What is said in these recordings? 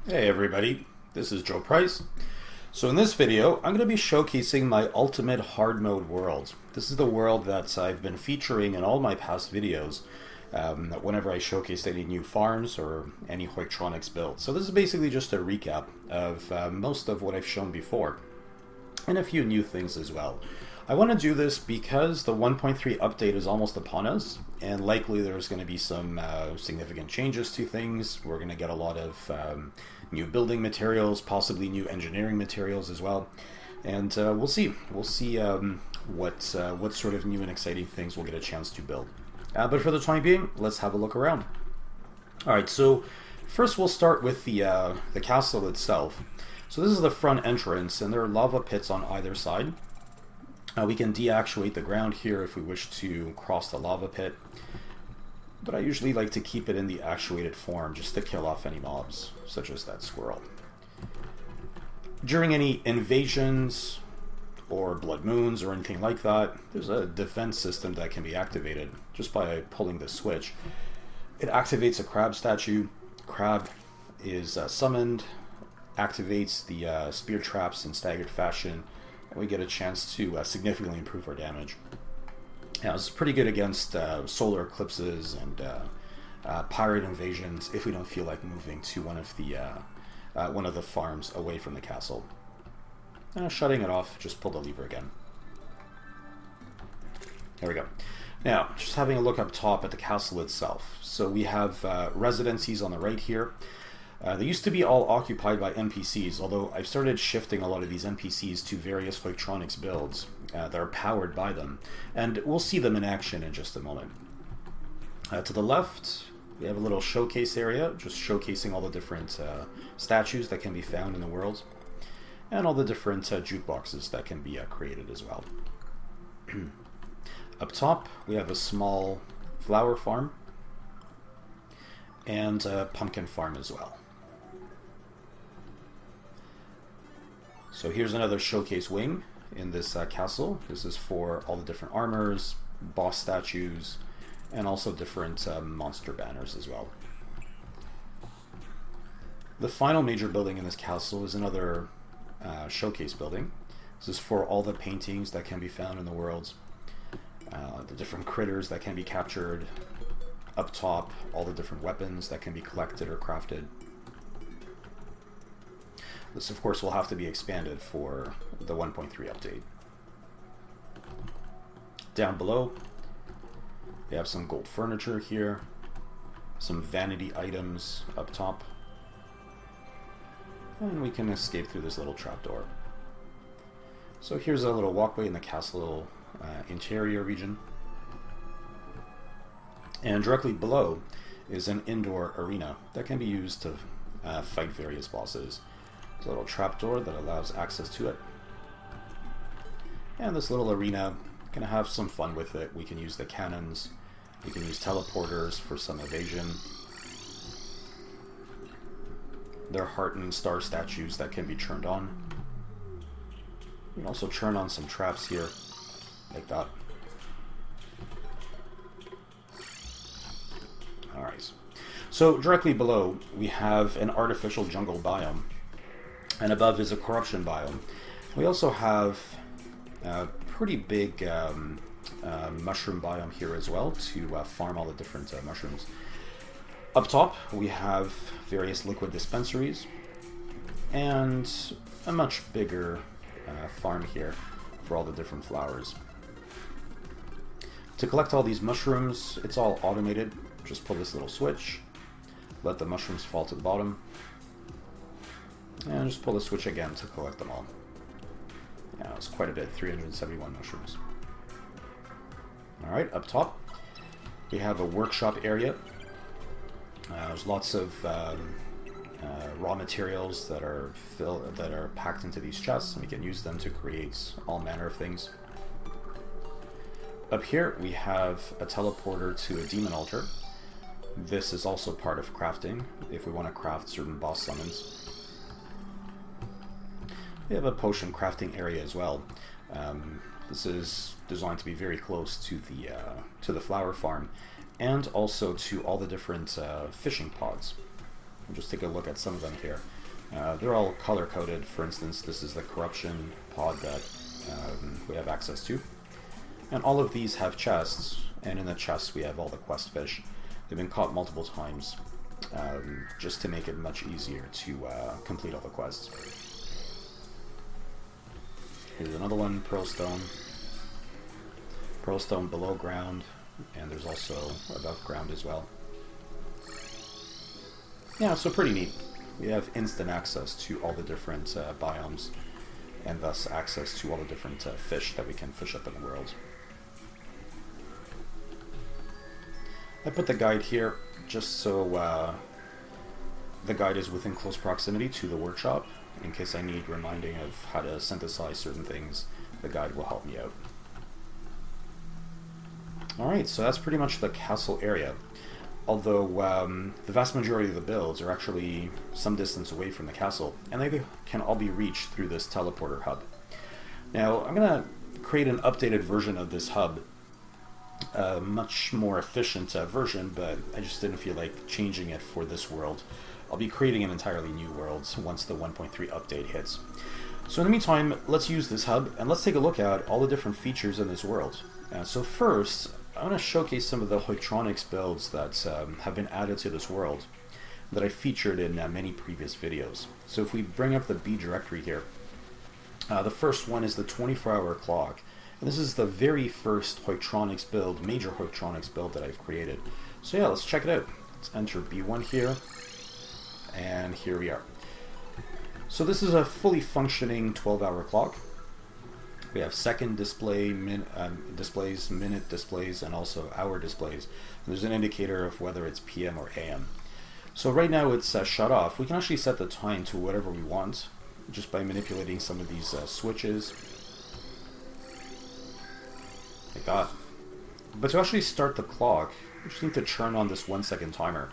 Hey everybody, this is Joe Price. So in this video, I'm going to be showcasing my ultimate hard mode world. This is the world that I've been featuring in all my past videos whenever I showcase any new farms or any hoiktronics builds. So this is basically just a recap of most of what I've shown before, and a few new things as well. I want to do this because the 1.3 update is almost upon us, and likely there's going to be some significant changes to things. We're going to get a lot of new building materials, possibly new engineering materials as well, and we'll see. We'll see what sort of new and exciting things we'll get a chance to build. But for the time being, let's have a look around. All right, so first we'll start with the castle itself. So this is the front entrance, and there are lava pits on either side. We can deactuate the ground here if we wish to cross the lava pit, but I usually like to keep it in the actuated form just to kill off any mobs, such as that squirrel. During any invasions or blood moons or anything like that, there's a defense system that can be activated just by pulling the switch. It activates a crab statue. Crab is summoned, activates the spear traps in staggered fashion, and we get a chance to significantly improve our damage. Now, this is pretty good against solar eclipses and pirate invasions if we don't feel like moving to one of the farms away from the castle. Shutting it off, just pull the lever again. There we go. Now, just having a look up top at the castle itself. So we have residencies on the right here. They used to be all occupied by NPCs, although I've started shifting a lot of these NPCs to various hoiktronics builds that are powered by them, and we'll see them in action in just a moment. To the left, we have a little showcase area, just showcasing all the different statues that can be found in the world, and all the different jukeboxes that can be created as well. Up top, we have a small flower farm, and a pumpkin farm as well. So here's another showcase wing in this castle. This is for all the different armors, boss statues, and also different monster banners as well. The final major building in this castle is another showcase building. This is for all the paintings that can be found in the world, the different critters that can be captured. Up top, all the different weapons that can be collected or crafted. This, of course, will have to be expanded for the 1.3 update. Down below, we have some gold furniture here, some vanity items up top, and we can escape through this little trapdoor. So here's a little walkway in the castle interior region. And directly below is an indoor arena that can be used to fight various bosses. There's a little trapdoor that allows access to it. And this little arena, can have some fun with it. We can use the cannons, we can use teleporters for some evasion. There are heart and star statues that can be turned on. You can also turn on some traps here, like that. Alright, so directly below we have an artificial jungle biome, and above is a corruption biome. We also have a pretty big mushroom biome here as well to farm all the different mushrooms. Up top we have various liquid dispensaries and a much bigger farm here for all the different flowers. To collect all these mushrooms, it's all automated. Just pull this little switch, let the mushrooms fall to the bottom, and just pull the switch again to collect them all. Yeah, it's quite a bit, 371 mushrooms. Alright, up top, we have a workshop area. There's lots of raw materials that are packed into these chests, and we can use them to create all manner of things. Up here, we have a teleporter to a demon altar. This is also part of crafting, if we want to craft certain boss summons. We have a potion crafting area as well. This is designed to be very close to the flower farm, and also to all the different fishing pods. We'll just take a look at some of them here. They're all color-coded. For instance, this is the corruption pod that we have access to. And all of these have chests, and in the chests we have all the quest fish. They've been caught multiple times, just to make it much easier to complete all the quests. Here's another one, Pearlstone. Pearlstone below ground, and there's also above ground as well. Yeah, so pretty neat. We have instant access to all the different biomes, and thus access to all the different fish that we can fish up in the world. I put the guide here just so the guide is within close proximity to the workshop. In case I need reminding of how to synthesize certain things, the guide will help me out. Alright, so that's pretty much the castle area. Although the vast majority of the builds are actually some distance away from the castle, and they can all be reached through this teleporter hub. Now, I'm going to create an updated version of this hub, a much more efficient version, but I just didn't feel like changing it for this world. I'll be creating an entirely new world once the 1.3 update hits. So in the meantime, let's use this hub, and let's take a look at all the different features in this world. So first, I want to showcase some of the hoiktronics builds that have been added to this world that I featured in many previous videos. So if we bring up the B directory here, the first one is the 24-hour clock. And this is the very first hoiktronics build, major hoiktronics build that I've created. So yeah, let's check it out. Let's enter B1 here, and here we are. So this is a fully functioning 12-hour clock. We have second display displays, minute displays, and also hour displays. And there's an indicator of whether it's PM or AM. So right now it's shut off. We can actually set the time to whatever we want just by manipulating some of these switches. Like that. But to actually start the clock, we just need to turn on this 1-second timer.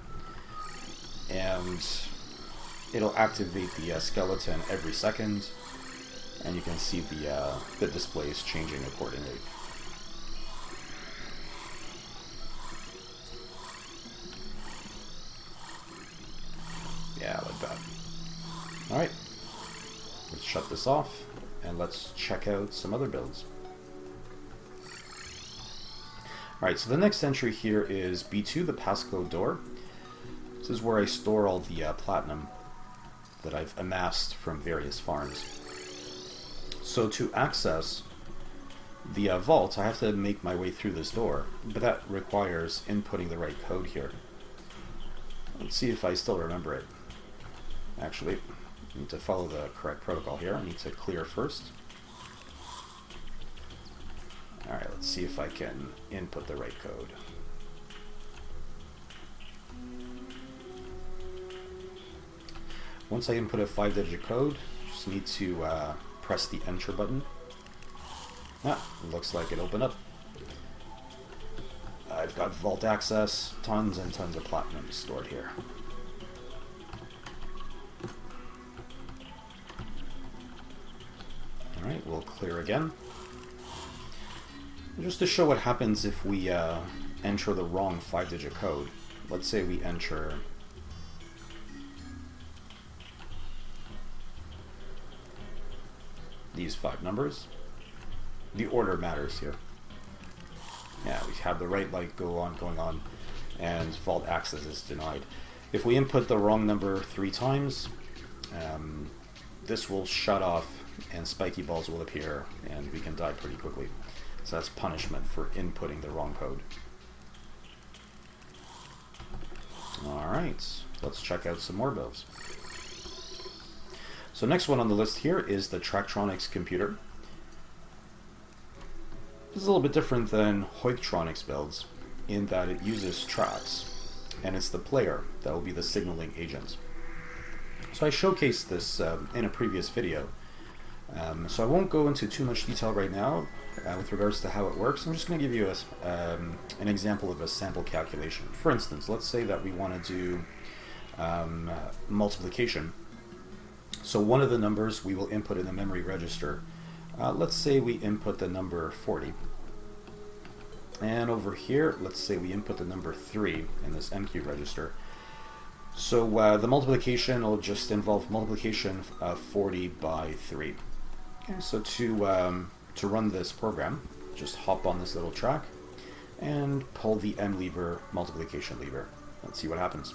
And it'll activate the skeleton every second. And you can see the displays changing accordingly. Yeah, like that. Alright, let's shut this off, and let's check out some other builds. Alright, so the next entry here is B2, the passcode door. This is where I store all the platinum that I've amassed from various farms. So to access the vault, I have to make my way through this door, but that requires inputting the right code here. Let's see if I still remember it. Actually, I need to follow the correct protocol here. I need to clear first. Alright, let's see if I can input the right code. Once I input a 5-digit code, just need to press the enter button. Ah, looks like it opened up. I've got vault access, tons and tons of platinum stored here. Alright, we'll clear again. Just to show what happens if we enter the wrong 5-digit code. Let's say we enter these 5 numbers. The order matters here. Yeah, we have the right light going on, and vault access is denied. If we input the wrong number 3 times, this will shut off and spiky balls will appear and we can die pretty quickly. So that's punishment for inputting the wrong code. Alright, let's check out some more builds. So next one on the list here is the Tracktronics Computer. This is a little bit different than hoiktronics builds in that it uses tracks, and it's the player that will be the signaling agent. So I showcased this in a previous video, so I won't go into too much detail right now with regards to how it works. I'm just going to give you an example of a sample calculation. For instance, let's say that we want to do multiplication. So one of the numbers we will input in the memory register. Let's say we input the number 40. And over here, let's say we input the number 3 in this MQ register. So the multiplication will just involve multiplication of 40 by 3. Okay, so to run this program, just hop on this little track and pull the M lever, multiplication lever. Let's see what happens.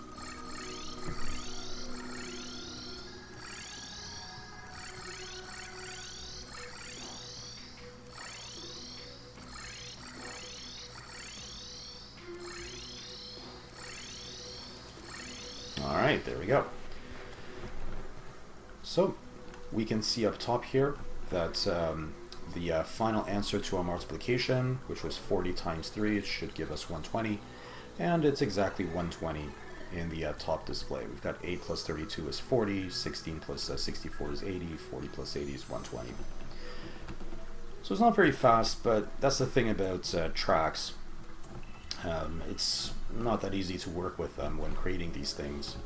Alright, there we go. So we can see up top here that the final answer to our multiplication, which was 40 times 3, it should give us 120, and it's exactly 120 in the top display. We've got 8 plus 32 is 40, 16 plus 64 is 80, 40 plus 80 is 120. So it's not very fast, but that's the thing about tracks. It's not that easy to work with them when creating these things.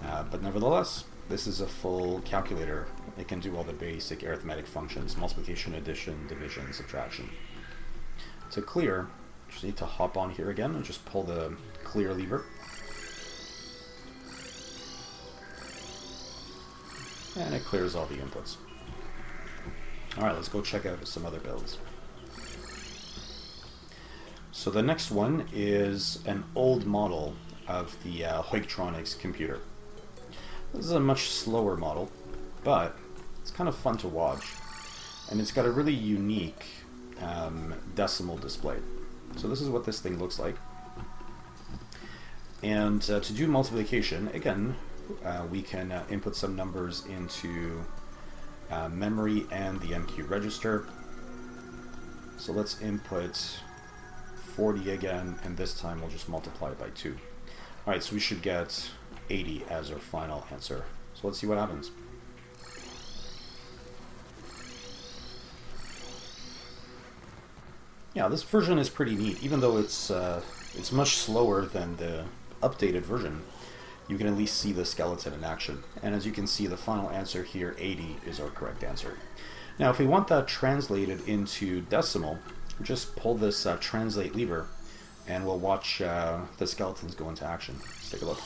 But nevertheless, this is a full calculator. It can do all the basic arithmetic functions: multiplication, addition, division, subtraction. To clear, just need to hop on here again and just pull the clear lever. And it clears all the inputs. Alright, let's go check out some other builds. So the next one is an old model of the Hoiktronics computer. This is a much slower model, but it's kind of fun to watch. And it's got a really unique decimal display. So this is what this thing looks like. And to do multiplication, again, we can input some numbers into memory and the MQ register. So let's input 40 again, and this time we'll just multiply it by 2. Alright, so we should get 80 as our final answer. So let's see what happens. Yeah, this version is pretty neat. Even though it's much slower than the updated version, you can at least see the skeleton in action. And as you can see, the final answer here, 80, is our correct answer. Now, if we want that translated into decimal, just pull this translate lever, and we'll watch the skeletons go into action. Let's take a look.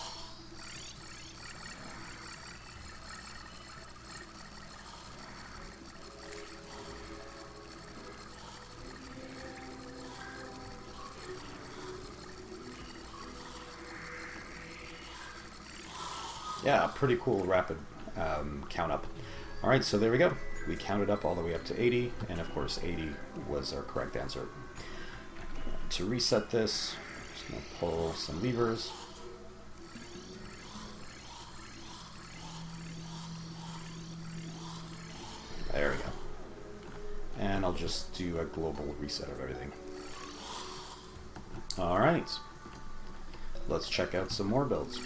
Yeah, pretty cool rapid count up. Alright, so there we go. We counted up all the way up to 80, and of course 80 was our correct answer. To reset this, just going to pull some levers. There we go. And I'll just do a global reset of everything. Alright, let's check out some more builds.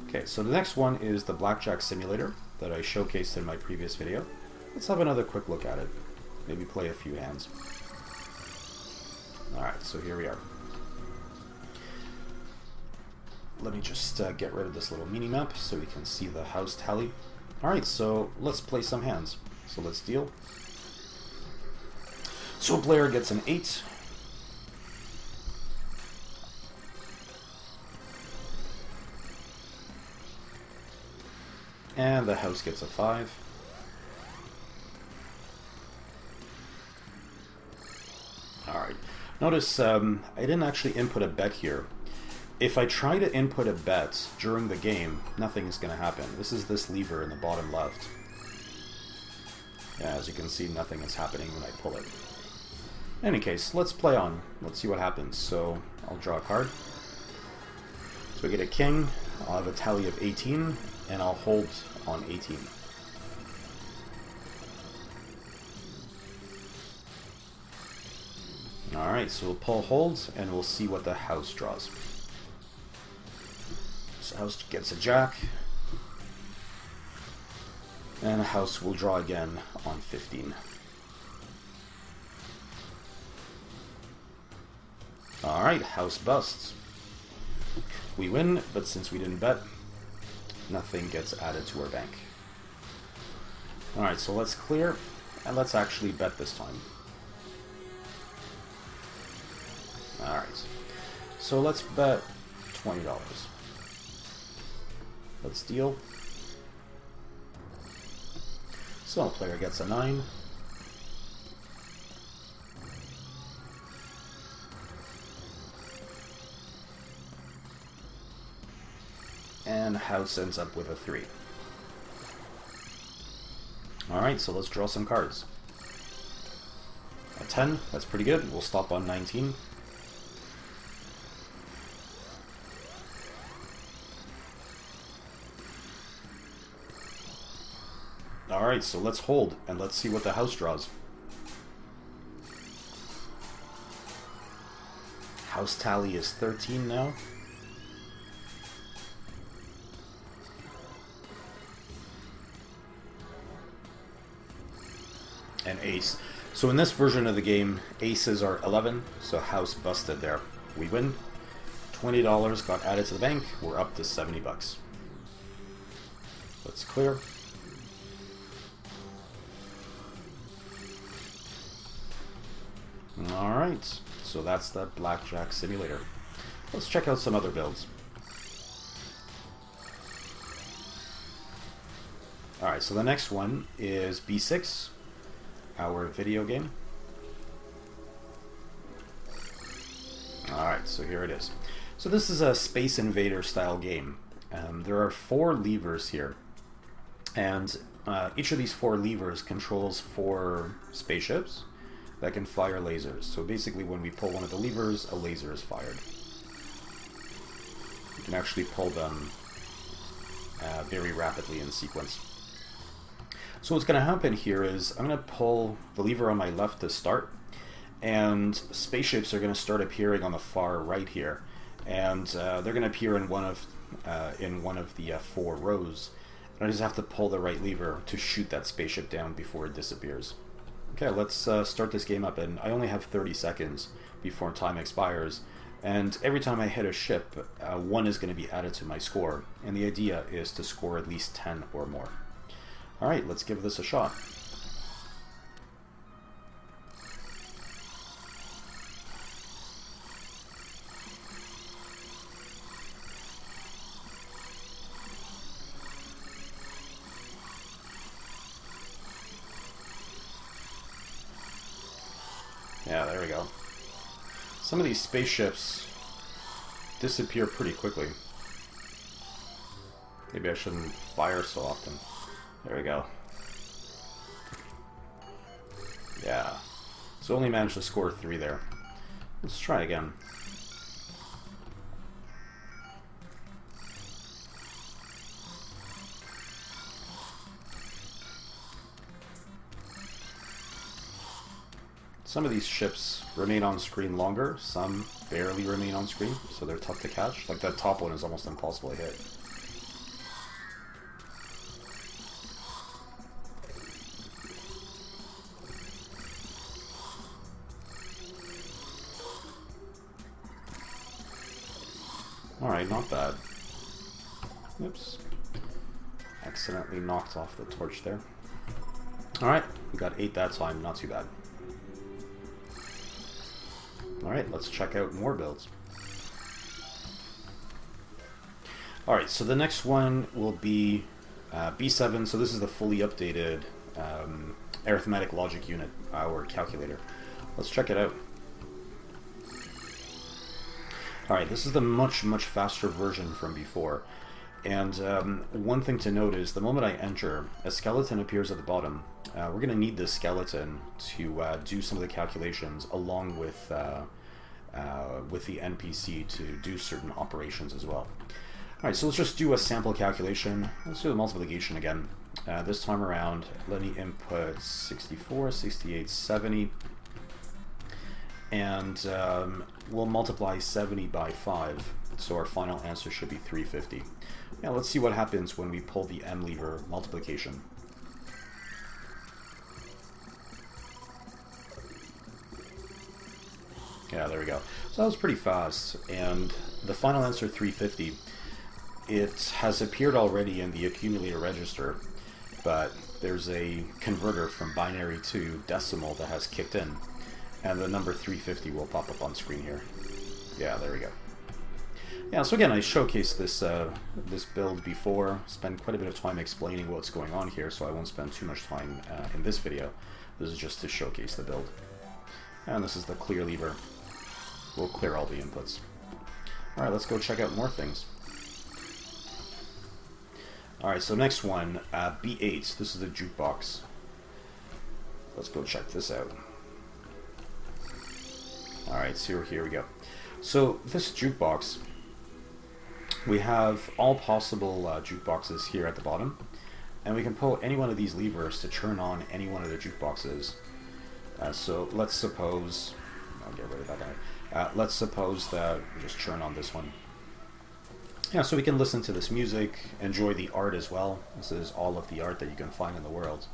Okay, so the next one is the Blackjack Simulator that I showcased in my previous video. Let's have another quick look at it. Maybe play a few hands. Alright, so here we are. Let me just get rid of this little mini-map so we can see the house tally. Alright, so let's play some hands. So let's deal. So a player gets an 8. And the house gets a 5. Alright. Notice I didn't actually input a bet here. If I try to input a bet during the game, nothing is going to happen. This is this lever in the bottom left. Yeah, as you can see, nothing is happening when I pull it. In any case, let's play on. Let's see what happens. So I'll draw a card. So I get a king. I'll have a tally of 18. And I'll hold on 18. Alright, so we'll pull hold, and we'll see what the house draws. So house gets a jack. And a house will draw again on 15. Alright, house busts. We win, but since we didn't bet, nothing gets added to our bank. Alright, so let's clear, and let's actually bet this time. Alright, so let's bet $20. Let's deal. So, player gets a 9. And House ends up with a 3. Alright, so let's draw some cards. A 10, that's pretty good. We'll stop on 19. Alright, so let's hold, and let's see what the house draws. House tally is 13 now. And ace. So in this version of the game, aces are 11, so house busted there. We win. $20 got added to the bank. We're up to 70 bucks. Let's clear. Alright, so that's the Blackjack Simulator. Let's check out some other builds. Alright, so the next one is B6, our video game. Alright, so here it is. So this is a Space Invader style game. There are 4 levers here, and each of these 4 levers controls 4 spaceships that can fire lasers. So basically when we pull one of the levers, a laser is fired. You can actually pull them very rapidly in sequence. So what's going to happen here is I'm going to pull the lever on my left to start, and spaceships are going to start appearing on the far right here, and they're going to appear in one of the 4 rows. And I just have to pull the right lever to shoot that spaceship down before it disappears. Okay, let's start this game up, and I only have 30 seconds before time expires, and every time I hit a ship, 1 is going to be added to my score, and the idea is to score at least 10 or more. Alright, let's give this a shot. Yeah, there we go. Some of these spaceships disappear pretty quickly. Maybe I shouldn't fire so often. There we go. Yeah. So only managed to score 3 there. Let's try again. Some of these ships remain on screen longer, some barely remain on screen, so they're tough to catch. Like that top one is almost impossible to hit. Alright, not bad. Oops. Accidentally knocked off the torch there. Alright, we got 8 that time, not too bad. Alright, let's check out more builds. Alright, so the next one will be B7, so this is the fully updated arithmetic logic unit, our calculator. Let's check it out. Alright, this is the much faster version from before. And one thing to note is the moment I enter, a skeleton appears at the bottom. We're going to need this skeleton to do some of the calculations along with the NPC to do certain operations as well. Alright, so let's just do a sample calculation. Let's do the multiplication again. This time around, let me input 64, 68, 70. And we'll multiply 70 by 5. So our final answer should be 350. Now let's see what happens when we pull the M lever multiplication. Yeah, there we go. So that was pretty fast, and the final answer, 350, it has appeared already in the accumulator register, but there's a converter from binary to decimal that has kicked in, and the number 350 will pop up on screen here. Yeah, there we go. Yeah, so again, I showcased this build before, spent quite a bit of time explaining what's going on here, so I won't spend too much time in this video. This is just to showcase the build. And this is the clear lever. We'll clear all the inputs. Alright, let's go check out more things. Alright, so next one, B8. This is the jukebox. Let's go check this out. Alright, so here we go. So this jukebox, we have all possible jukeboxes here at the bottom, and we can pull any one of these levers to turn on any one of the jukeboxes. So let's suppose, I'll get rid of that guy. Let's suppose that we just turn on this one. Yeah, so we can listen to this music, enjoy the art as well. This is all of the art that you can find in the world.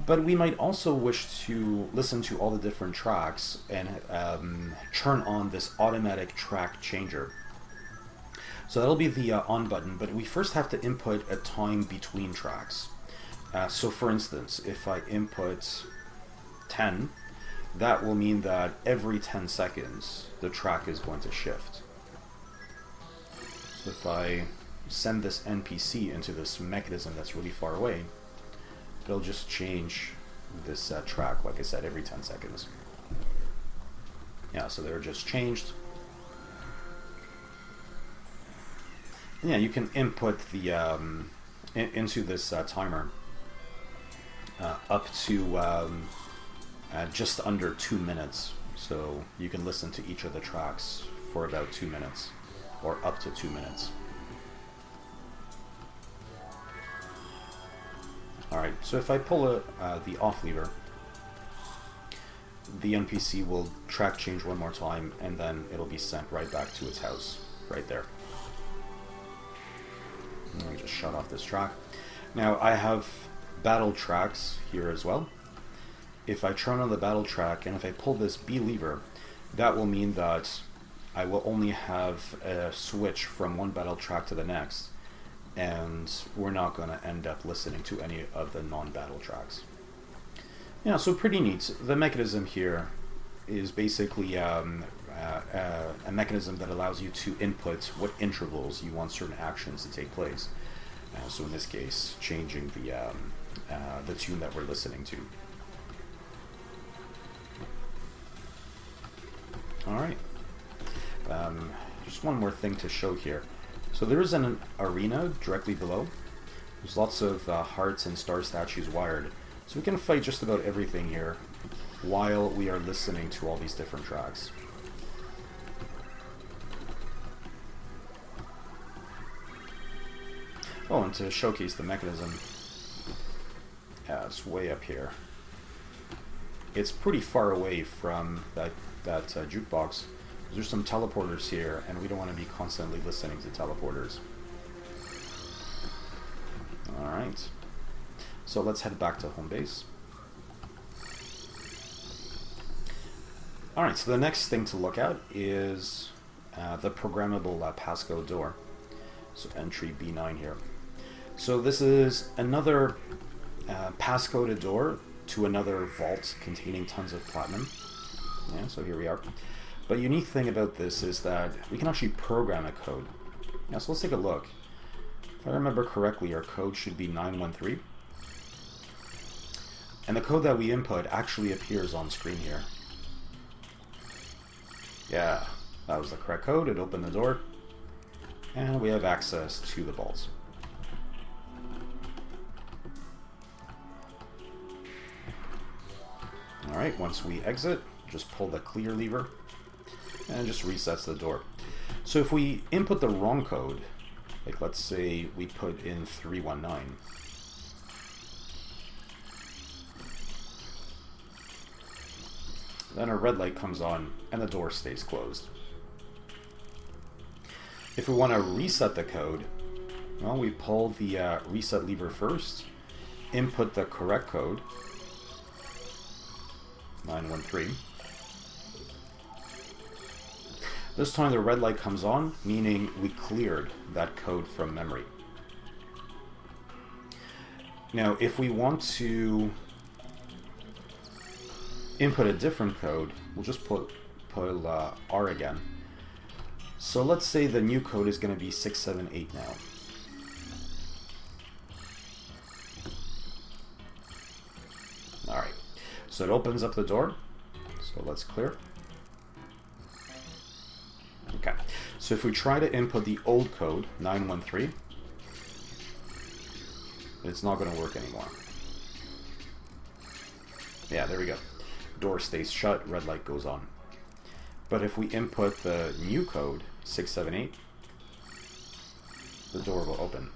But we might also wish to listen to all the different tracks and turn on this automatic track changer. So that'll be the on button, but we first have to input a time between tracks. So for instance, if I input 10, that will mean that every 10 seconds the track is going to shift. So if I send this NPC into this mechanism that's really far away, it'll just change this track, like I said, every 10 seconds. Yeah, so they're just changed. Yeah, you can input the into this timer up to just under 2 minutes. So you can listen to each of the tracks for about 2 minutes, or up to 2 minutes. Alright, so if I pull the off lever, the NPC will track change one more time, and then it'll be sent right back to its house, right there. Let me just shut off this track. Now I have battle tracks here as well. If I turn on the battle track and if I pull this B lever, that will mean that I will only have a switch from one battle track to the next, and we're not going to end up listening to any of the non-battle tracks. Yeah, so pretty neat. The mechanism here is basically a mechanism that allows you to input what intervals you want certain actions to take place. So in this case, changing the tune that we're listening to. Alright. Just one more thing to show here. So there is an arena directly below. There's lots of hearts and star statues wired. So we can fight just about everything here while we are listening to all these different tracks. Oh, and to showcase the mechanism, it's way up here. It's pretty far away from that jukebox. There's some teleporters here, and we don't want to be constantly listening to teleporters. Alright. So let's head back to home base. Alright, so the next thing to look at is the programmable passcode door. So entry B9 here. So this is another passcoded door to another vault containing tons of platinum. Yeah, so here we are. But the unique thing about this is that we can actually program a code. Yeah, so let's take a look. If I remember correctly, our code should be 913. And the code that we input actually appears on screen here. Yeah, that was the correct code. It opened the door. And we have access to the vaults. Alright, once we exit, just pull the clear lever and it just resets the door. So if we input the wrong code, like let's say we put in 319, then a red light comes on and the door stays closed. If we want to reset the code, well, we pull the reset lever first, input the correct code, 913. This time the red light comes on, meaning we cleared that code from memory. Now, if we want to input a different code, we'll just pull R again. So let's say the new code is going to be 678 now. Alright, so it opens up the door. So let's clear. Okay, so if we try to input the old code, 913, it's not going to work anymore. Yeah, there we go. Door stays shut, red light goes on. But if we input the new code, 678, the door will open.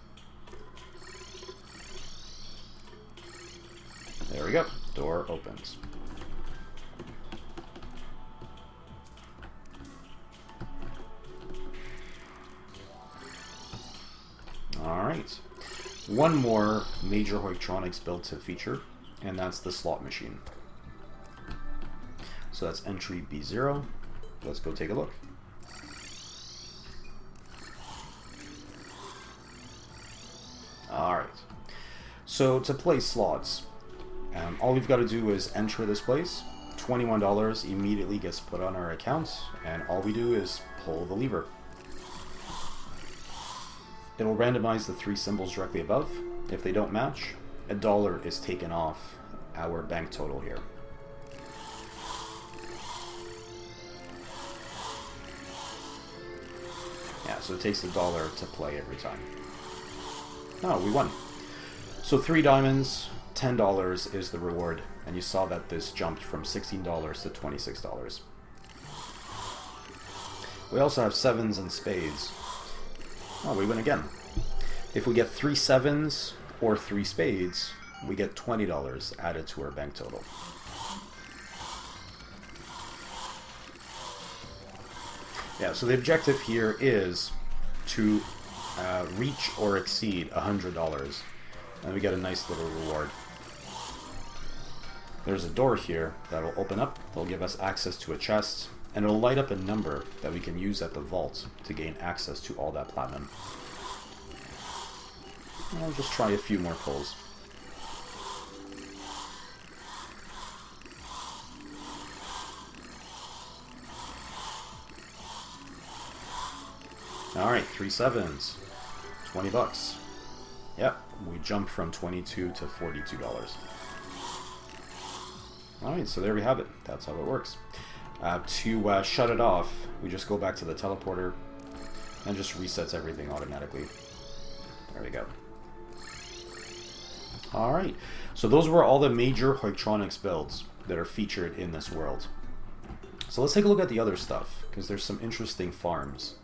There we go. Door opens. Alright. One more major Hoiktronics build to feature, and that's the slot machine. So that's entry B0. Let's go take a look. Alright. So to play slots, all we've got to do is enter this place. $21 immediately gets put on our account, and all we do is pull the lever. It'll randomize the 3 symbols directly above. If they don't match, $1 is taken off our bank total here. Yeah, so it takes $1 to play every time. Oh, we won. So 3 diamonds, $10 is the reward, and you saw that this jumped from $16 to $26. We also have 7s and spades. Oh, we win again. If we get 3 7s or 3 spades, we get $20 added to our bank total. Yeah, so the objective here is to reach or exceed $100, and we get a nice little reward. There's a door here that will open up, that'll give us access to a chest, and it'll light up a number that we can use at the vault to gain access to all that platinum. I'll just try a few more pulls. Alright, 3 7s. $20. Yep, we jumped from $22 to $42. Alright, so there we have it. That's how it works. To shut it off, we just go back to the teleporter and just resets everything automatically. There we go. Alright, so those were all the major Hoiktronics builds that are featured in this world. So let's take a look at the other stuff, because there's some interesting farms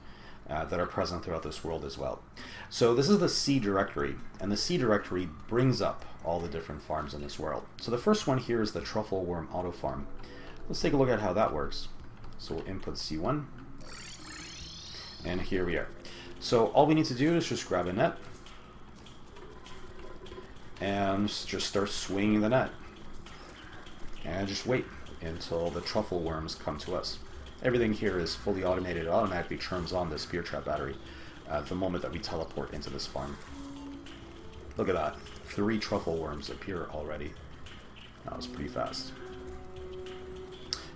that are present throughout this world as well. So this is the C directory, and the C directory brings up all the different farms in this world. So the first one here is the Truffle Worm Autofarm. Let's take a look at how that works. So we'll input C1, and here we are. So all we need to do is just grab a net, and just start swinging the net, and just wait until the truffle worms come to us. Everything here is fully automated. It automatically turns on the spear trap battery the moment that we teleport into this farm. Look at that. 3 truffle worms appear already. That was pretty fast.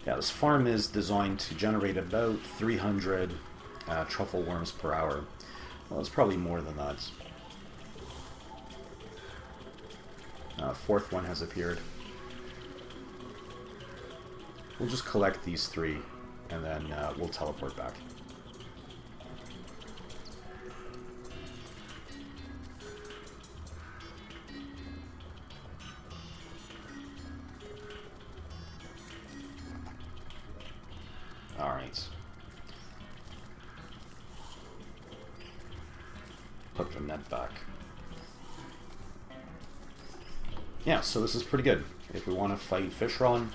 Yeah, this farm is designed to generate about 300 truffle worms per hour. Well, it's probably more than that. 4th one has appeared. We'll just collect these 3, and then we'll teleport back. Alright. Put the net back. Yeah, so this is pretty good. If we want to fight Fishron,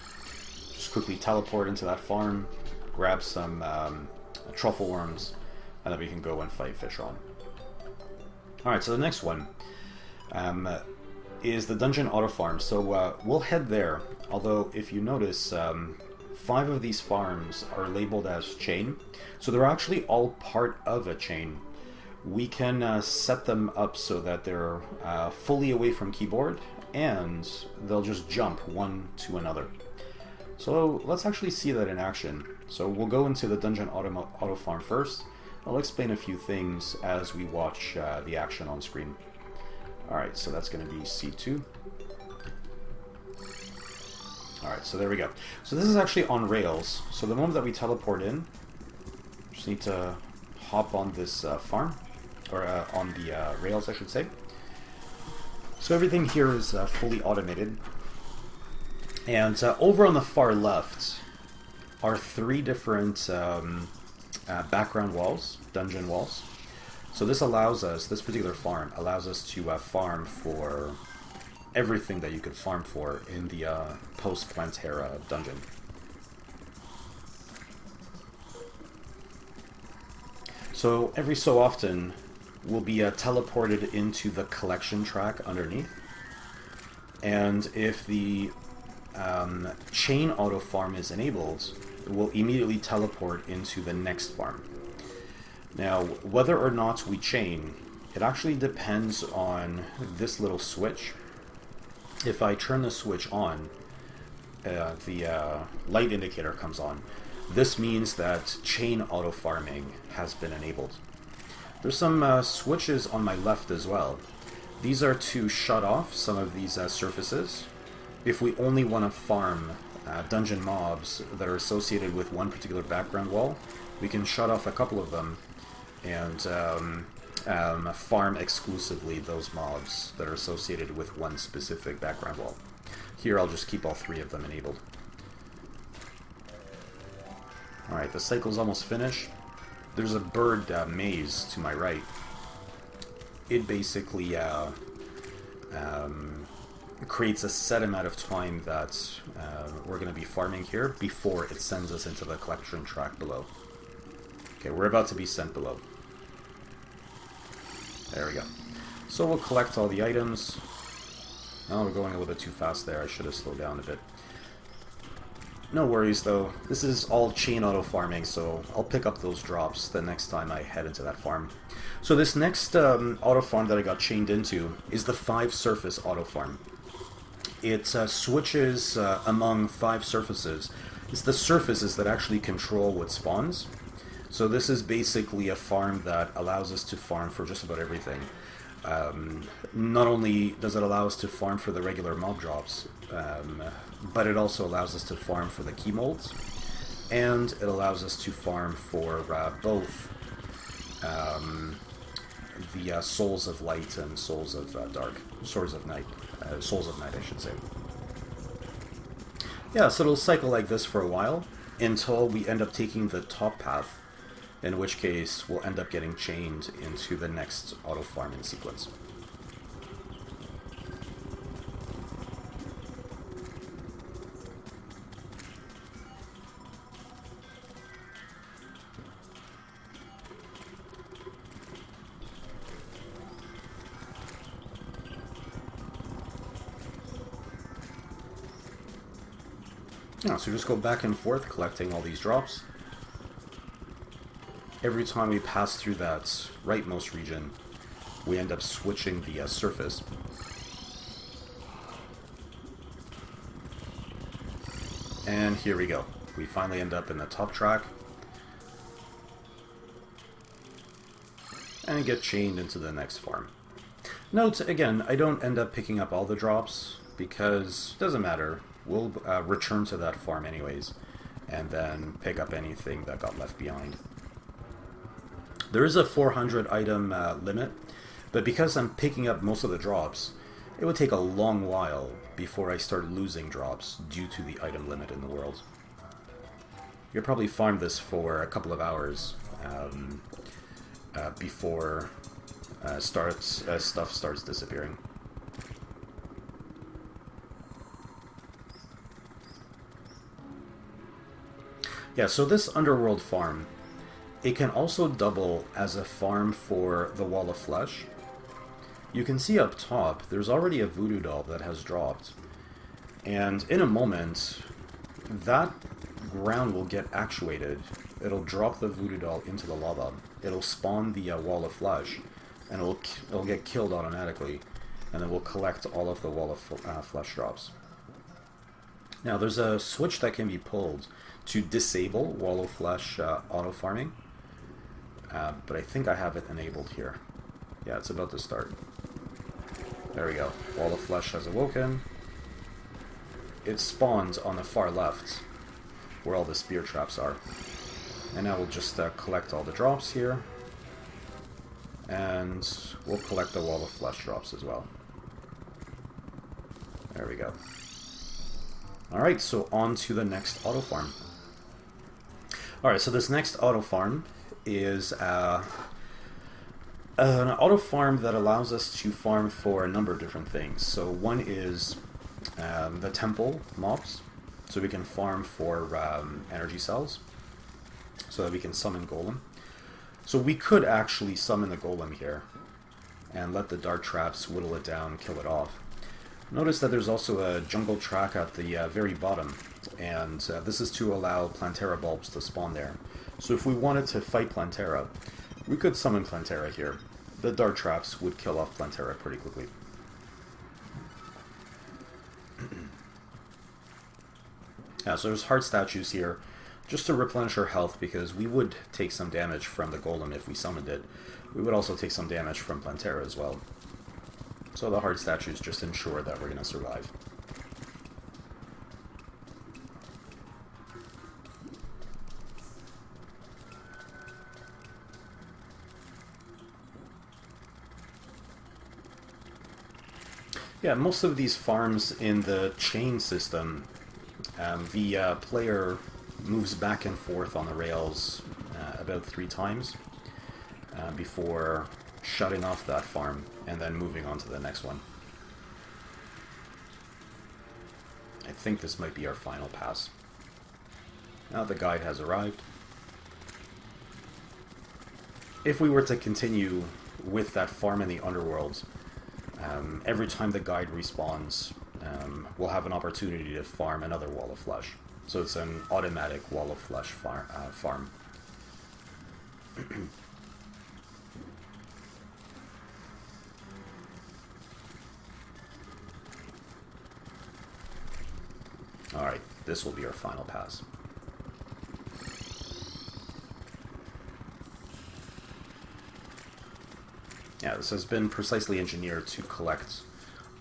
just quickly teleport into that farm, grab some truffle worms, and then we can go and fight Fishron. Alright, so the next one is the Dungeon Autofarm. So we'll head there, although if you notice, 5 of these farms are labeled as chain, so they're actually all part of a chain. We can set them up so that they're fully away from keyboard, and they'll just jump one to another. So let's actually see that in action. So we'll go into the Dungeon Autofarm first, I'll explain a few things as we watch the action on screen. Alright, so that's going to be C2. Alright, so there we go. So this is actually on rails. So the moment that we teleport in, just need to hop on this farm, or on the rails, I should say. So everything here is fully automated. And over on the far left are 3 different background walls, dungeon walls. So this allows us, this particular farm allows us to farm for everything that you could farm for in the post-Plantera dungeon. So every so often we'll be teleported into the collection track underneath, and if the chain auto farm is enabled, it will immediately teleport into the next farm. Now, whether or not we chain, it actually depends on this little switch. If I turn the switch on, the light indicator comes on. This means that chain auto farming has been enabled. There's some switches on my left as well. These are to shut off some of these surfaces. If we only want to farm dungeon mobs that are associated with one particular background wall, we can shut off a couple of them and farm exclusively those mobs that are associated with one specific background wall. Here I'll just keep all 3 of them enabled. Alright, the cycle's almost finished. There's a bird maze to my right. It basically creates a set amount of time that we're going to be farming here before it sends us into the collection track below. Okay, we're about to be sent below. There we go. So we'll collect all the items. Oh, we're going a little bit too fast there. I should have slowed down a bit. No worries, though. This is all chain auto farming, so I'll pick up those drops the next time I head into that farm. So this next auto farm that I got chained into is the 5 surface auto farm. It switches among 5 surfaces. It's the surfaces that actually control what spawns. So this is basically a farm that allows us to farm for just about everything. Not only does it allow us to farm for the regular mob drops, but it also allows us to farm for the key molds, and it allows us to farm for both the Souls of Light and Souls of Dark. Souls of Night, I should say. Yeah, so it'll cycle like this for a while, until we end up taking the top path, in which case we'll end up getting chained into the next auto farming sequence. Yeah, so just go back and forth collecting all these drops. Every time we pass through that rightmost region, we end up switching the surface. And here we go. We finally end up in the top track. And get chained into the next farm. Note, again, I don't end up picking up all the drops, because it doesn't matter. We'll return to that farm anyways, and then pick up anything that got left behind. There is a 400 item limit, but because I'm picking up most of the drops, it would take a long while before I start losing drops due to the item limit in the world. You'll probably farm this for a couple of hours before stuff starts disappearing. Yeah, so this Underworld farm, it can also double as a farm for the Wall of Flesh. You can see up top, there's already a voodoo doll that has dropped. And in a moment, that ground will get actuated. It'll drop the voodoo doll into the lava. It'll spawn the Wall of Flesh, and it'll get killed automatically. And then we'll collect all of the Wall of Flesh drops. Now, there's a switch that can be pulled to disable Wall of Flesh auto farming. but I think I have it enabled here. Yeah, it's about to start. There we go. Wall of Flesh has awoken. It spawns on the far left, where all the spear traps are. And now we'll just collect all the drops here. And we'll collect the Wall of Flesh drops as well. There we go. Alright, so on to the next auto farm. Alright, so this next auto farm is an auto farm that allows us to farm for a number of different things. So one is the temple mobs, so we can farm for energy cells, so that we can summon golem. So we could actually summon the golem here and let the dart traps whittle it down, kill it off. Notice that there's also a jungle track at the very bottom, and this is to allow Plantera bulbs to spawn there. So if we wanted to fight Plantera, we could summon Plantera here. The dart traps would kill off Plantera pretty quickly. Yeah, so there's heart statues here, just to replenish our health, because we would take some damage from the golem if we summoned it. We would also take some damage from Plantera as well. So the heart statues just ensure that we're going to survive. Yeah, most of these farms in the chain system, the player moves back and forth on the rails about 3 times before shutting off that farm and then moving on to the next one. I think this might be our final pass. Now the guide has arrived. If we were to continue with that farm in the Underworld, every time the guide respawns, we'll have an opportunity to farm another Wall of Flesh. So it's an automatic Wall of Flesh farm. Alright, this will be our final pass. Yeah, this has been precisely engineered to collect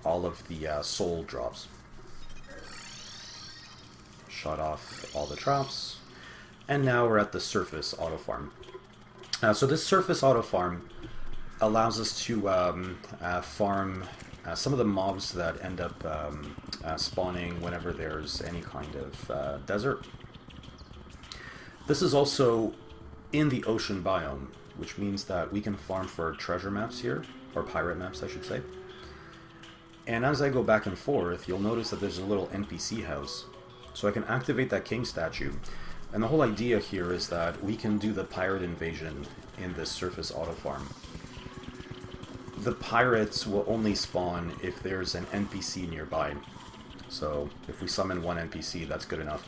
all of the soul drops. Shut off all the traps. And now we're at the surface auto farm. So this surface auto farm allows us to farm some of the mobs that end up spawning whenever there's any kind of desert. This is also in the ocean biome, which means that we can farm for treasure maps here, or pirate maps I should say. And as I go back and forth, you'll notice that there's a little NPC house. So I can activate that king statue. And the whole idea here is that we can do the pirate invasion in this surface auto farm. The pirates will only spawn if there's an NPC nearby. So if we summon one NPC, that's good enough.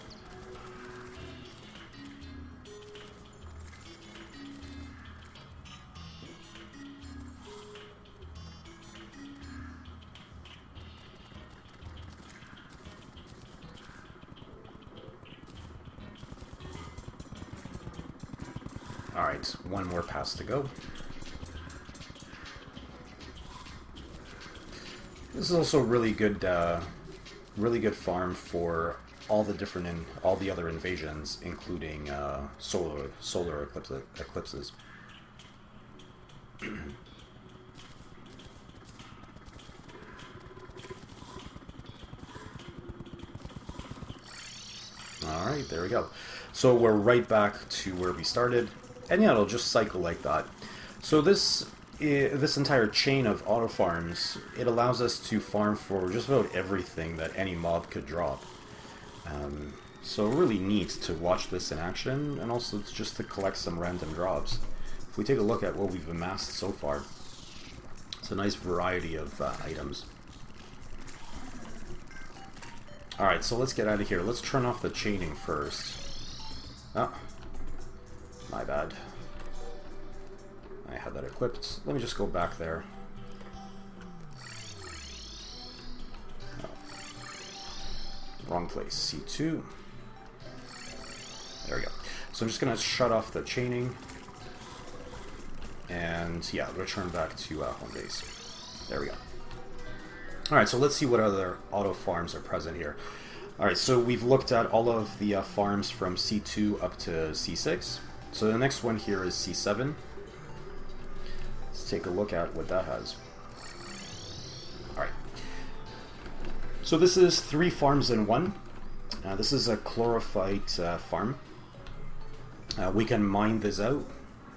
Alright, one more pass to go. This is also really good farm for all the other invasions, including solar eclipses. Alright, there we go. So we're right back to where we started. And yeah, it'll just cycle like that. So this entire chain of auto farms, it allows us to farm for just about everything that any mob could drop. So really neat to watch this in action, and also just to collect some random drops. If we take a look at what we've amassed so far, it's a nice variety of items. Alright, so let's get out of here. Let's turn off the chaining first. Oh. My bad. I had that equipped. Let me just go back there. Oh. Wrong place. C2. There we go. So I'm just going to shut off the chaining. and yeah, return back to home base. There we go. Alright, so let's see what other auto farms are present here. Alright, so we've looked at all of the farms from C2 up to C6. So the next one here is C7. Let's take a look at what that has. Alright. So this is 3 farms in one. This is a Chlorophyte farm. We can mine this out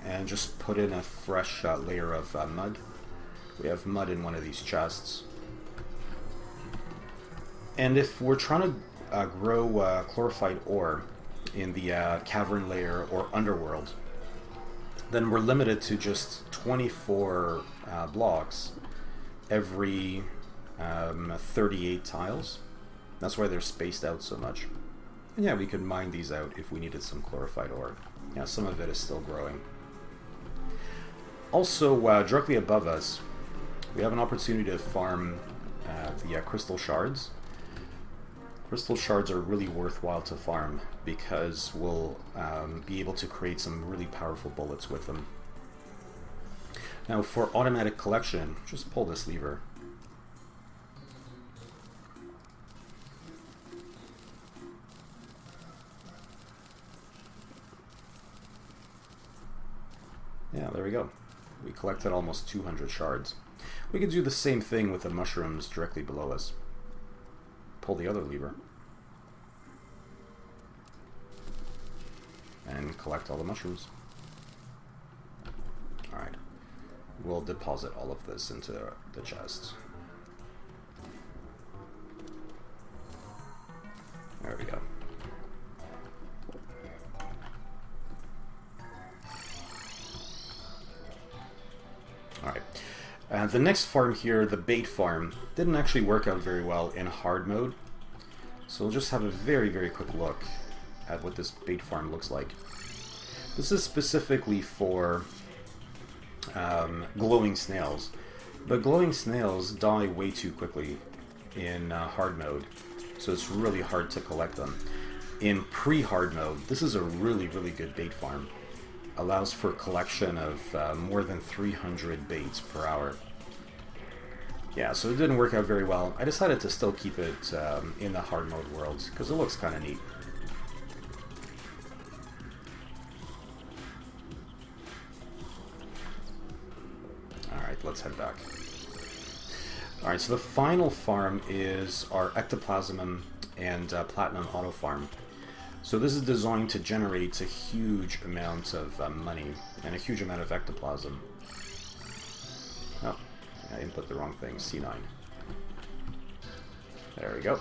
and just put in a fresh layer of mud. We have mud in one of these chests. And if we're trying to grow Chlorophyte ore in the cavern layer or Underworld, then we're limited to just 24 blocks every 38 tiles. That's why they're spaced out so much. And yeah, we could mine these out if we needed some Chlorophyte ore. Yeah, some of it is still growing. Also, directly above us, we have an opportunity to farm the crystal shards. Crystal shards are really worthwhile to farm because we'll be able to create some really powerful bullets with them. Now for automatic collection, just pull this lever. Yeah, there we go. We collected almost 200 shards. We could do the same thing with the mushrooms directly below us. Pull the other lever. And collect all the mushrooms. Alright. We'll deposit all of this into the chests. There we go. Alright. The next farm here, the bait farm, didn't actually work out very well in hard mode. So we'll just have a very, very quick look at what this bait farm looks like. This is specifically for glowing snails. But glowing snails die way too quickly in hard mode, so it's really hard to collect them. In pre-hard mode, this is a really, really good bait farm. Allows for collection of more than 300 baits per hour. Yeah, so it didn't work out very well. I decided to still keep it in the hard mode world because it looks kind of neat. Alright, let's head back. Alright, so the final farm is our Ectoplasm and Platinum Autofarm. So this is designed to generate a huge amount of money and a huge amount of ectoplasm. Oh, I input the wrong thing, C9. There we go.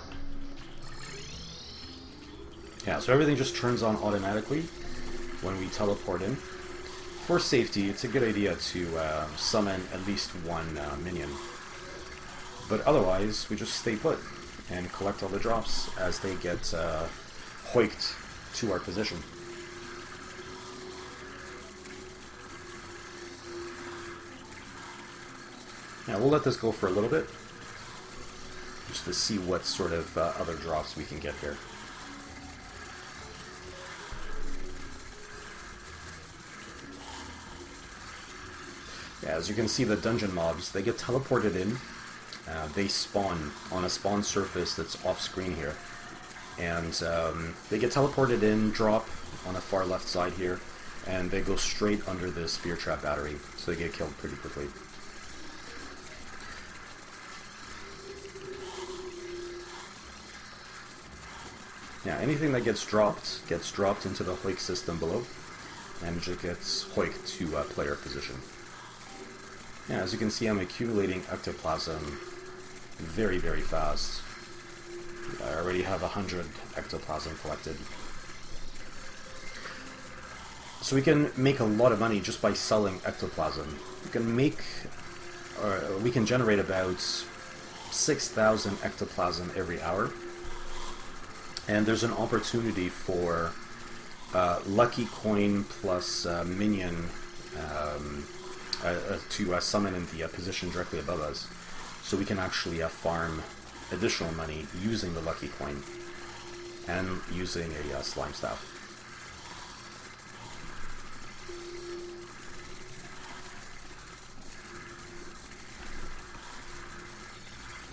Yeah, so everything just turns on automatically when we teleport in. For safety, it's a good idea to summon at least one minion. But otherwise, we just stay put and collect all the drops as they get hoiked to our position. Now we'll let this go for a little bit, just to see what sort of other drops we can get here. Yeah, as you can see, the dungeon mobs, they get teleported in. They spawn on a spawn surface that's off screen here. And they get teleported in, drop on the far left side here, and they go straight under the spear trap battery, so they get killed pretty quickly. Yeah, anything that gets dropped into the hoik system below, and it just gets hoiked to player position. Yeah, as you can see, I'm accumulating ectoplasm very, very fast. I already have 100 ectoplasm collected. So we can make a lot of money just by selling ectoplasm. We can generate about 6,000 ectoplasm every hour. And there's an opportunity for lucky coin plus minion to summon in the position directly above us. So we can actually farm additional money using the lucky coin and using a slime staff.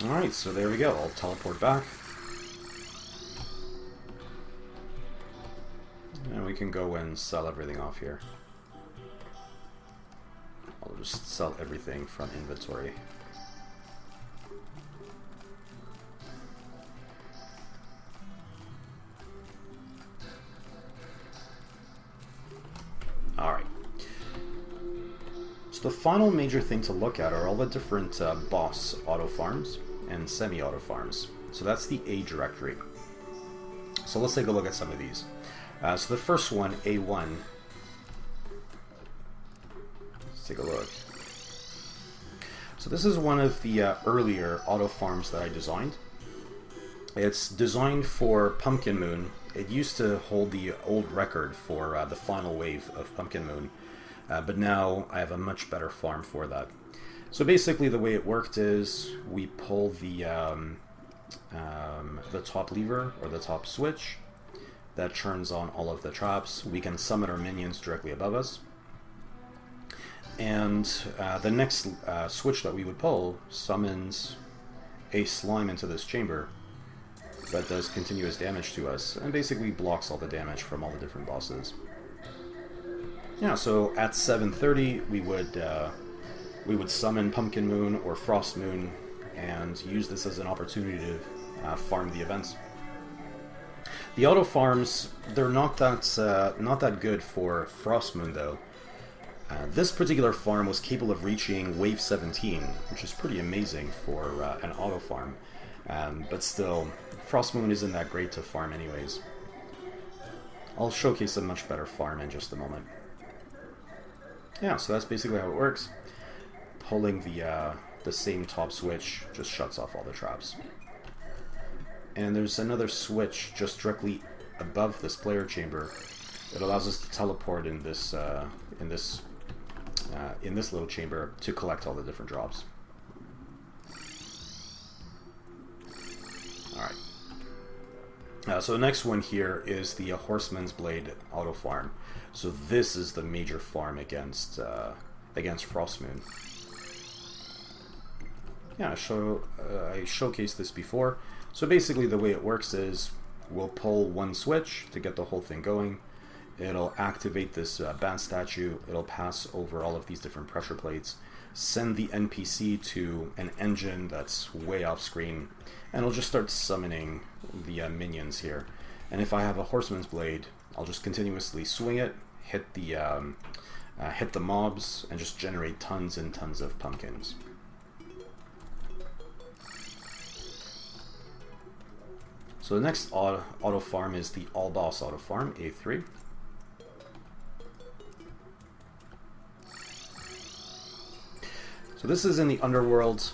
Alright, so there we go. I'll teleport back. And we can go and sell everything off here. I'll just sell everything from inventory. Alright. So the final major thing to look at are all the different boss autofarms and semi-autofarms. So that's the A directory. So let's take a look at some of these. So the first one, A1. Let's take a look. So this is one of the earlier autofarms that I designed. It's designed for Pumpkin Moon. It used to hold the old record for the final wave of Pumpkin Moon. But now I have a much better farm for that. So basically the way it worked is we pull the top lever or the top switch that turns on all of the traps. We can summon our minions directly above us. And the next switch that we would pull summons a slime into this chamber that does continuous damage to us and basically blocks all the damage from all the different bosses. Yeah, so at 7:30 we would summon Pumpkin Moon or Frost Moon and use this as an opportunity to farm the events. The auto farms, they're not that good for Frost Moon though. This particular farm was capable of reaching wave 17, which is pretty amazing for an auto farm. But still, Frost Moon isn't that great to farm anyways. I'll showcase a much better farm in just a moment. Yeah, so that's basically how it works. Pulling the same top switch just shuts off all the traps. And there's another switch just directly above this player chamber that allows us to teleport in this little chamber to collect all the different drops. Alright. So the next one here is the Horseman's Blade Auto Farm. So this is the major farm against Frost Moon. Yeah, I showcased this before. So basically the way it works is we'll pull one switch to get the whole thing going. It'll activate this band statue, it'll pass over all of these different pressure plates, send the NPC to an engine that's way off screen, and it'll just start summoning the minions here. And if I have a Horseman's Blade, I'll just continuously swing it, hit the mobs, and just generate tons and tons of pumpkins. So the next auto farm is the All-Boss Autofarm, A3. So this is in the Underworld,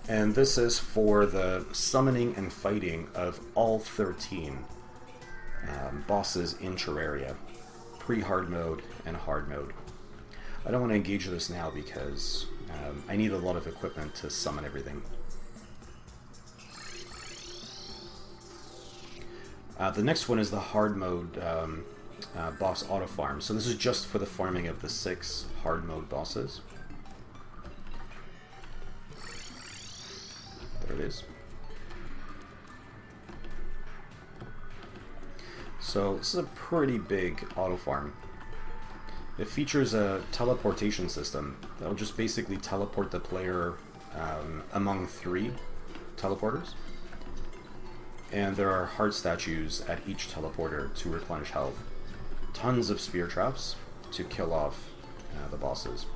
and this is for the summoning and fighting of all 13 bosses in Terraria, pre-hard mode and hard mode. I don't want to engage this now because I need a lot of equipment to summon everything. The next one is the hard mode boss Autofarm. So this is just for the farming of the 6 hard mode bosses. There it is. So this is a pretty big auto farm. It features a teleportation system that will just basically teleport the player among 3 teleporters. And there are heart statues at each teleporter to replenish health. Tons of spear traps to kill off the bosses.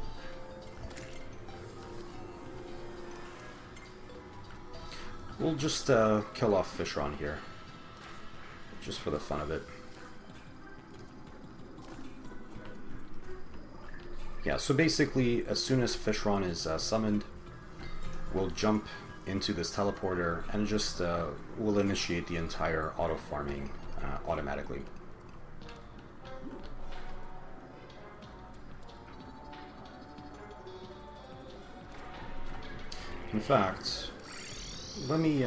We'll just kill off Fishron here, just for the fun of it. Yeah, so basically, as soon as Fishron is summoned, we'll jump into this teleporter and just will initiate the entire auto farming automatically. In fact, let me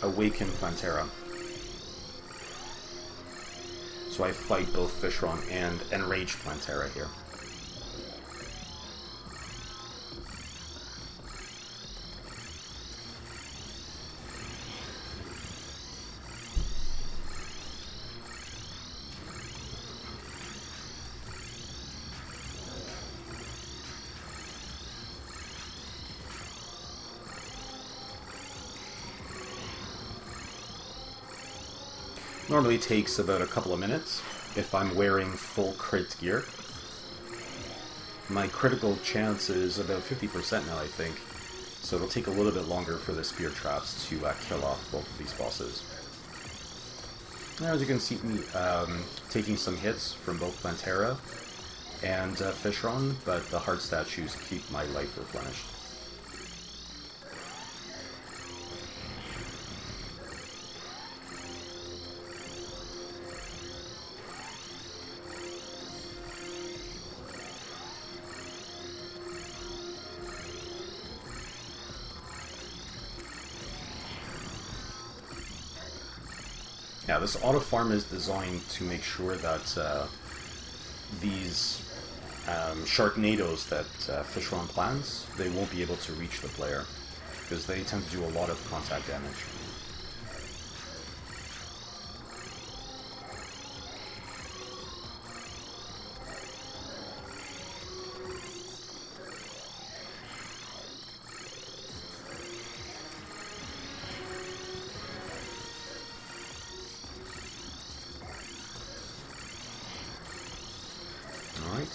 awaken Plantera. So I fight both Fishron and Enraged Plantera here. Normally takes about a couple of minutes if I'm wearing full crit gear. My critical chance is about 50% now, I think, so it'll take a little bit longer for the spear traps to kill off both of these bosses. Now, as you can see me taking some hits from both Plantera and Fishron, but the heart statues keep my life replenished. Yeah, this Autofarm is designed to make sure that these Sharknadoes that Fishron plants, they won't be able to reach the player, because they tend to do a lot of contact damage. Alright,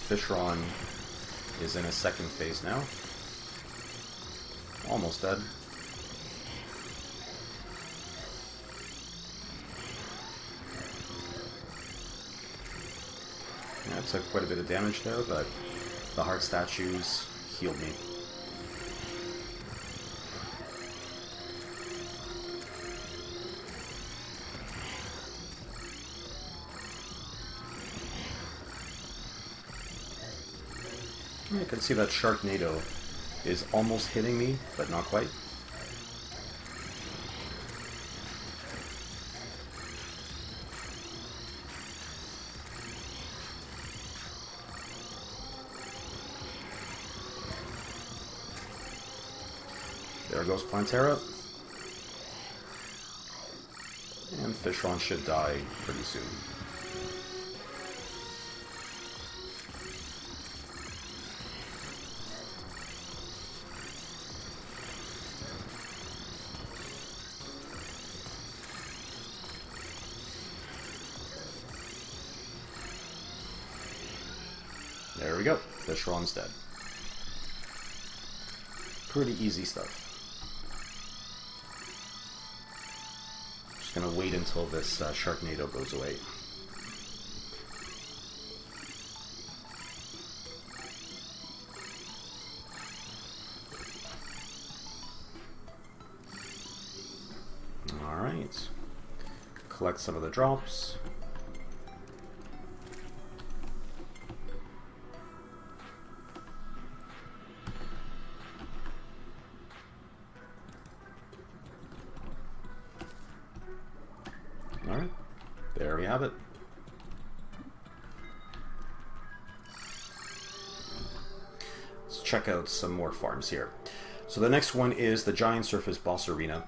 Fishron is in a second phase now. Almost dead. Yeah, it took quite a bit of damage there, but the heart statues healed me. You can see that Sharknado is almost hitting me, but not quite. There goes Plantera. And Fishron should die pretty soon. There we go. Fishron's dead. Pretty easy stuff. Just gonna wait until this Sharknado goes away. Alright. Collect some of the drops. Alright, there we have it. Let's check out some more farms here. So the next one is the Giant Surface Boss Arena.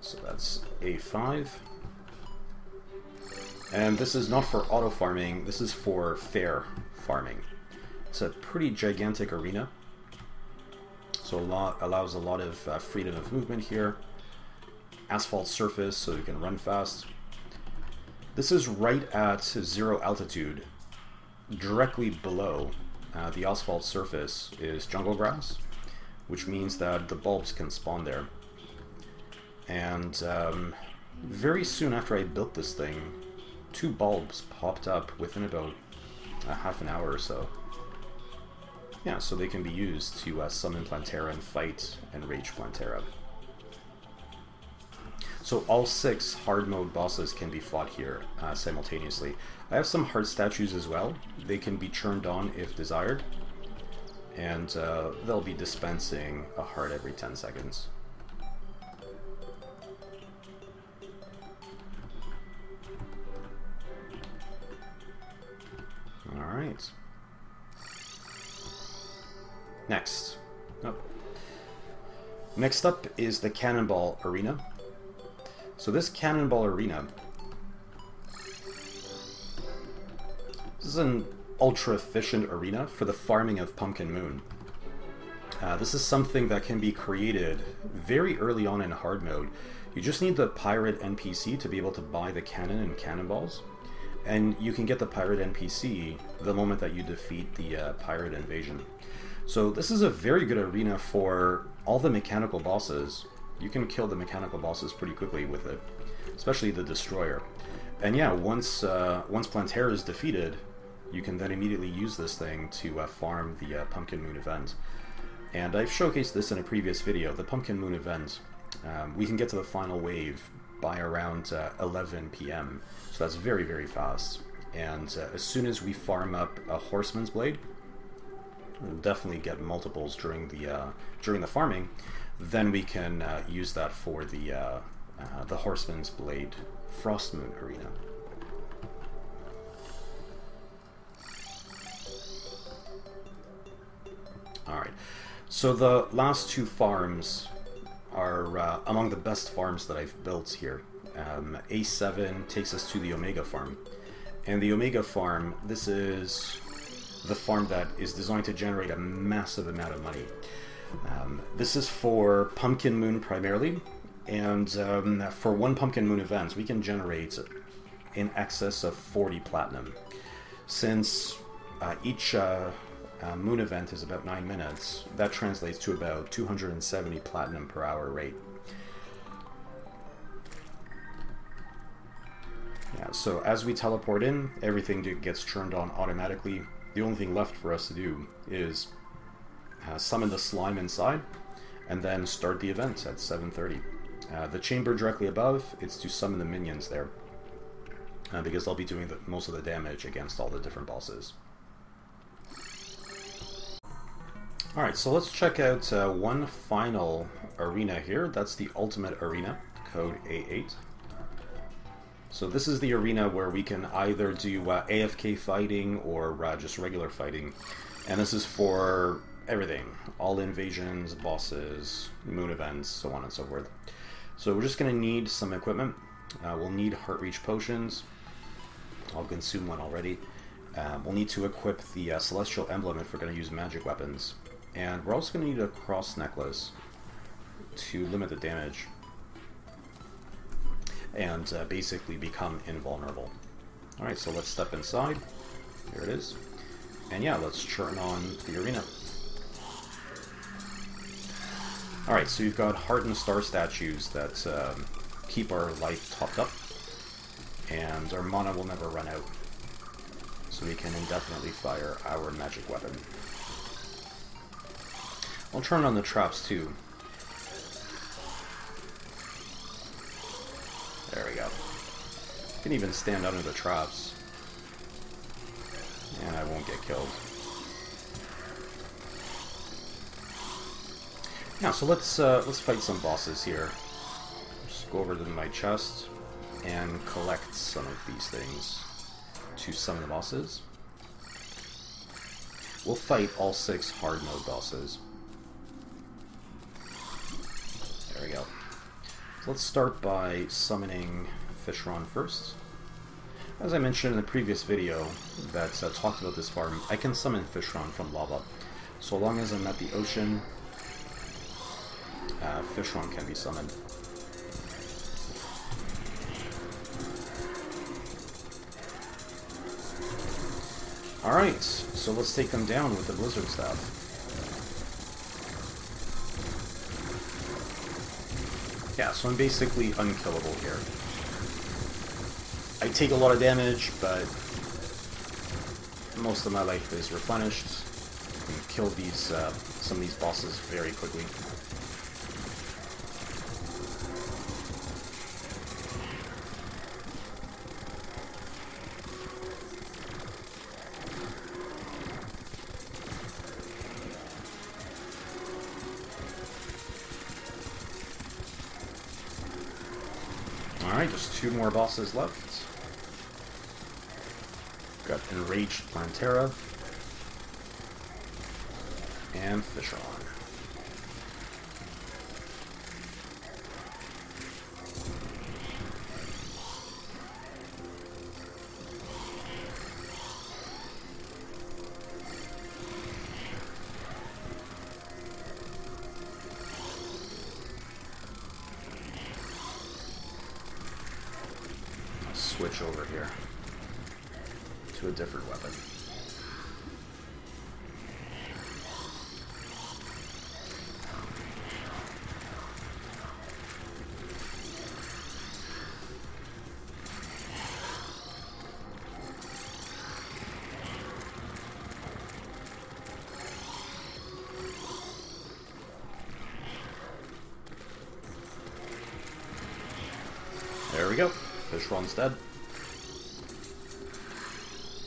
So that's A5. And this is not for auto farming, this is for fair farming. It's a pretty gigantic arena. So allows a lot of freedom of movement here. Asphalt surface so you can run fast. This is right at 0 altitude. Directly below the asphalt surface is jungle grass, which means that the bulbs can spawn there. And very soon after I built this thing, 2 bulbs popped up within about a half an hour or so. Yeah, so they can be used to summon Plantera and fight and rage Plantera. So all 6 hard mode bosses can be fought here simultaneously. I have some heart statues as well. They can be turned on if desired. And they'll be dispensing a heart every 10 seconds. Alright. Next. Oh. Next up is the Cannonball Arena. So this Cannonball Arena, this is an ultra-efficient arena for the farming of Pumpkin Moon. This is something that can be created very early on in hard mode. You just need the pirate NPC to be able to buy the cannon and cannonballs, and you can get the pirate NPC the moment that you defeat the pirate invasion. So this is a very good arena for all the mechanical bosses. You can kill the mechanical bosses pretty quickly with it, especially the destroyer. And yeah, once Plantera is defeated, you can then immediately use this thing to farm the Pumpkin Moon event. And I've showcased this in a previous video. The Pumpkin Moon event, we can get to the final wave by around 11 PM. So that's very, very fast. And as soon as we farm up a Horseman's Blade, we'll definitely get multiples during the farming. Then we can use that for the Horseman's Blade Frost Moon arena. Alright, so the last two farms are among the best farms that I've built here. A7 takes us to the Omega farm. And the Omega farm, this is the farm that is designed to generate a massive amount of money. This is for Pumpkin Moon primarily, and for one Pumpkin Moon event we can generate in excess of 40 platinum. Since each moon event is about 9 minutes, that translates to about 270 platinum per hour rate. Yeah, so as we teleport in, everything gets turned on automatically. The only thing left for us to do is summon the slime inside, and then start the event at 7:30. The chamber directly above, it's to summon the minions there, because they'll be doing most of the damage against all the different bosses. Alright, so let's check out one final arena here. That's the Ultimate Arena, code A8. So this is the arena where we can either do AFK fighting or just regular fighting. And this is for everything. All invasions, bosses, moon events, so on and so forth. So we're just going to need some equipment. We'll need Heart Reach potions. I'll consume one already. We'll need to equip the Celestial Emblem if we're going to use magic weapons. And we're also going to need a cross necklace to limit the damage and basically become invulnerable. Alright, so let's step inside. Here it is. And yeah, let's turn on the arena. Alright, so you've got heart and star statues that keep our life topped up, and our mana will never run out, so we can indefinitely fire our magic weapon. I'll turn on the traps too. There we go. You can even stand under the traps, and I won't get killed. Yeah, so let's fight some bosses here. Just go over to my chest and collect some of these things to summon the bosses. We'll fight all 6 hard mode bosses. There we go. So let's start by summoning Fishron first. As I mentioned in the previous video that talked about this farm, I can summon Fishron from lava. So long as I'm at the ocean, Fishron can be summoned. Alright, so let's take them down with the Blizzard Staff. Yeah, so I'm basically unkillable here. I take a lot of damage, but most of my life is replenished. I can kill these some of these bosses very quickly. Alright, just 2 more bosses left. Got Enraged Plantera and Fishron. switch over here to a different weapon. There we go. Fish one's dead.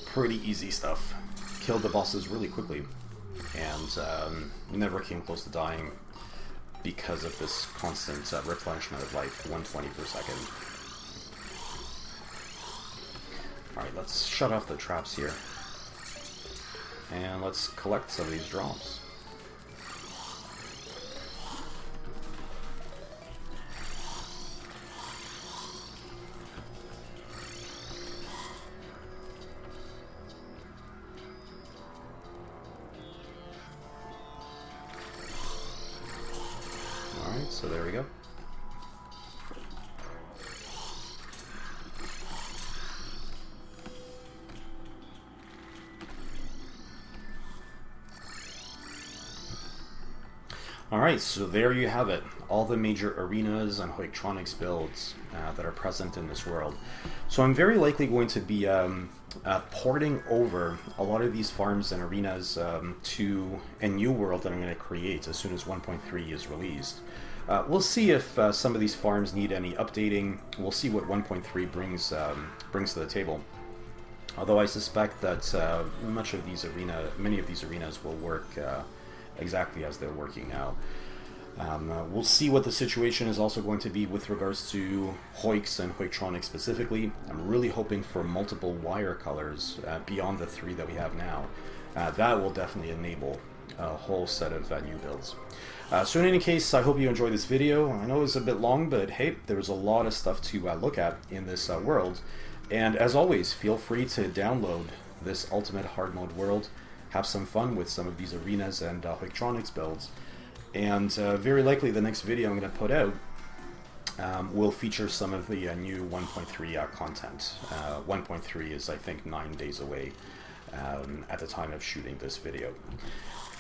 Pretty easy stuff. Killed the bosses really quickly, and never came close to dying because of this constant replenishment of life, 120 per second. Alright, let's shut off the traps here. And let's collect some of these drops. So there we go. Alright, so there you have it. All the major arenas and hoiktronics builds that are present in this world. So I'm very likely going to be porting over a lot of these farms and arenas to a new world that I'm going to create as soon as 1.3 is released. We'll see if some of these farms need any updating. We'll see what 1.3 brings to the table. Although I suspect that many of these arenas will work exactly as they're working now. We'll see what the situation is also going to be with regards to hoiks and hoiktronics specifically. I'm really hoping for multiple wire colors beyond the 3 that we have now. That will definitely enable a whole set of new builds. So in any case, I hope you enjoyed this video. I know it was a bit long, but hey, there was a lot of stuff to look at in this world. And as always, feel free to download this Ultimate Hard Mode World, have some fun with some of these arenas and hoiktronics builds. And very likely the next video I'm going to put out will feature some of the new 1.3 content. 1.3 is, I think, 9 days away at the time of shooting this video.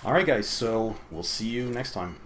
Alright guys, so we'll see you next time.